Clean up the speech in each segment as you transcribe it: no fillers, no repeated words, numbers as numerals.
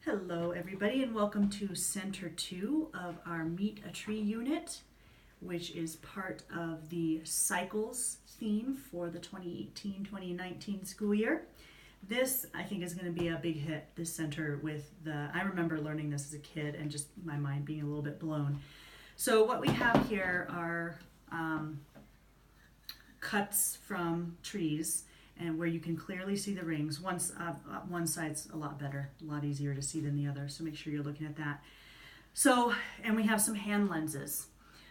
Hello everybody and welcome to Center 2 of our Meet a Tree unit, which is part of the Cycles theme for the 2018-2019 school year. This, I think, is going to be a big hit, this center I remember learning this as a kid and just my mind being a little bit blown. So what we have here are cuts from trees and where you can clearly see the rings. One side's a lot better, a lot easier to see than the other, so make sure you're looking at that. So, and we have some hand lenses.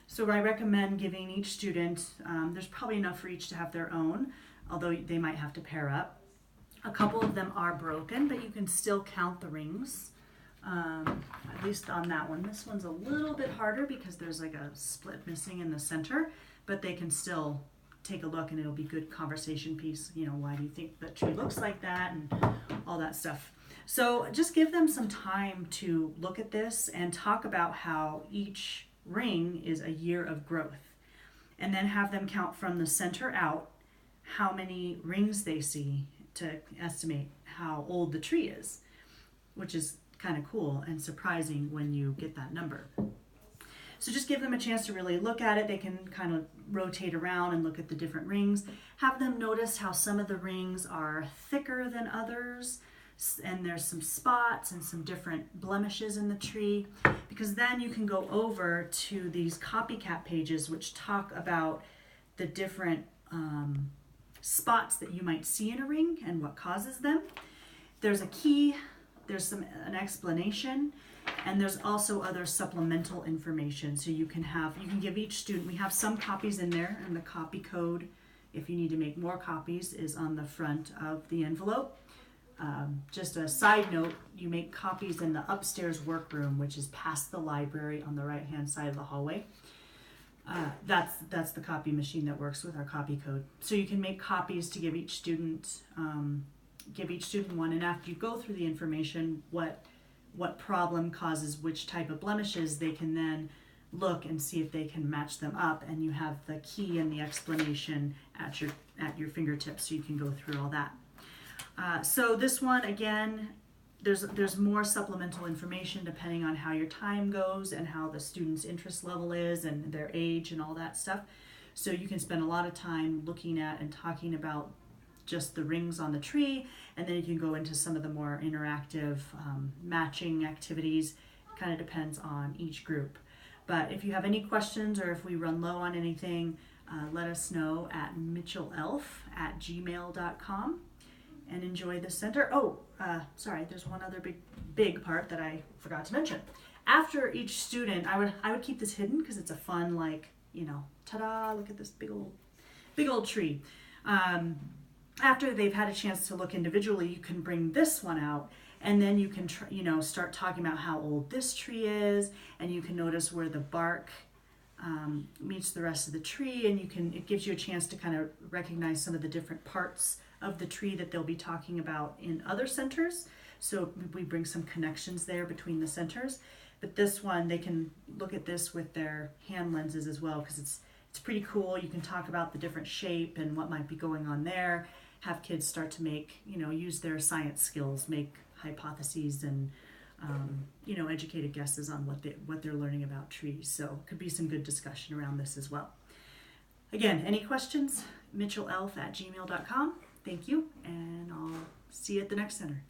So I recommend giving each student, there's probably enough for each to have their own, although they might have to pair up. A couple of them are broken, but you can still count the rings, at least on that one. This one's a little bit harder because there's like a split missing in the center, but they can still take a look and it'll be good conversation piece. You know, why do you think the tree looks like that and all that stuff. So just give them some time to look at this and talk about how each ring is a year of growth. And then have them count from the center out how many rings they see to estimate how old the tree is, which is kind of cool and surprising when you get that number. So just give them a chance to really look at it. They can kind of rotate around and look at the different rings. Have them notice how some of the rings are thicker than others, and there's some spots and some different blemishes in the tree, because then you can go over to these copycat pages which talk about the different spots that you might see in a ring and what causes them. There's a key, there's an explanation, and there's also other supplemental information. So you can give each student, we have some copies in there, and the copy code, if you need to make more copies, is on the front of the envelope. Just a side note, you make copies in the upstairs workroom, which is past the library on the right-hand side of the hallway. That's the copy machine that works with our copy code. So you can make copies to give each student one, and after you go through the information, what problem causes which type of blemishes, they can then look and see if they can match them up, and you have the key and the explanation at your fingertips, so you can go through all that. So this one, again, there's more supplemental information depending on how your time goes and how the student's interest level is and their age and all that stuff. So you can spend a lot of time looking at and talking about just the rings on the tree, and then you can go into some of the more interactive matching activities. It kind of depends on each group. But if you have any questions or if we run low on anything, let us know at mitchellelf@gmail.com, and enjoy the center. Sorry, there's one other big part that I forgot to mention. After each student, I would keep this hidden because it's a fun, like, you know, ta-da, look at this big old tree. After they've had a chance to look individually, you can bring this one out, and then you can start talking about how old this tree is, and you can notice where the bark meets the rest of the tree, and it gives you a chance to kind of recognize some of the different parts of the tree that they'll be talking about in other centers. So we bring some connections there between the centers. But this one, they can look at this with their hand lenses as well, because it's pretty cool. You can talk about the different shape and what might be going on there. Have kids start to use their science skills, make hypotheses and educated guesses on what they're learning about trees. So could be some good discussion around this as well. Again, any questions? mitchellelf@gmail.com. Thank you, and I'll see you at the next center.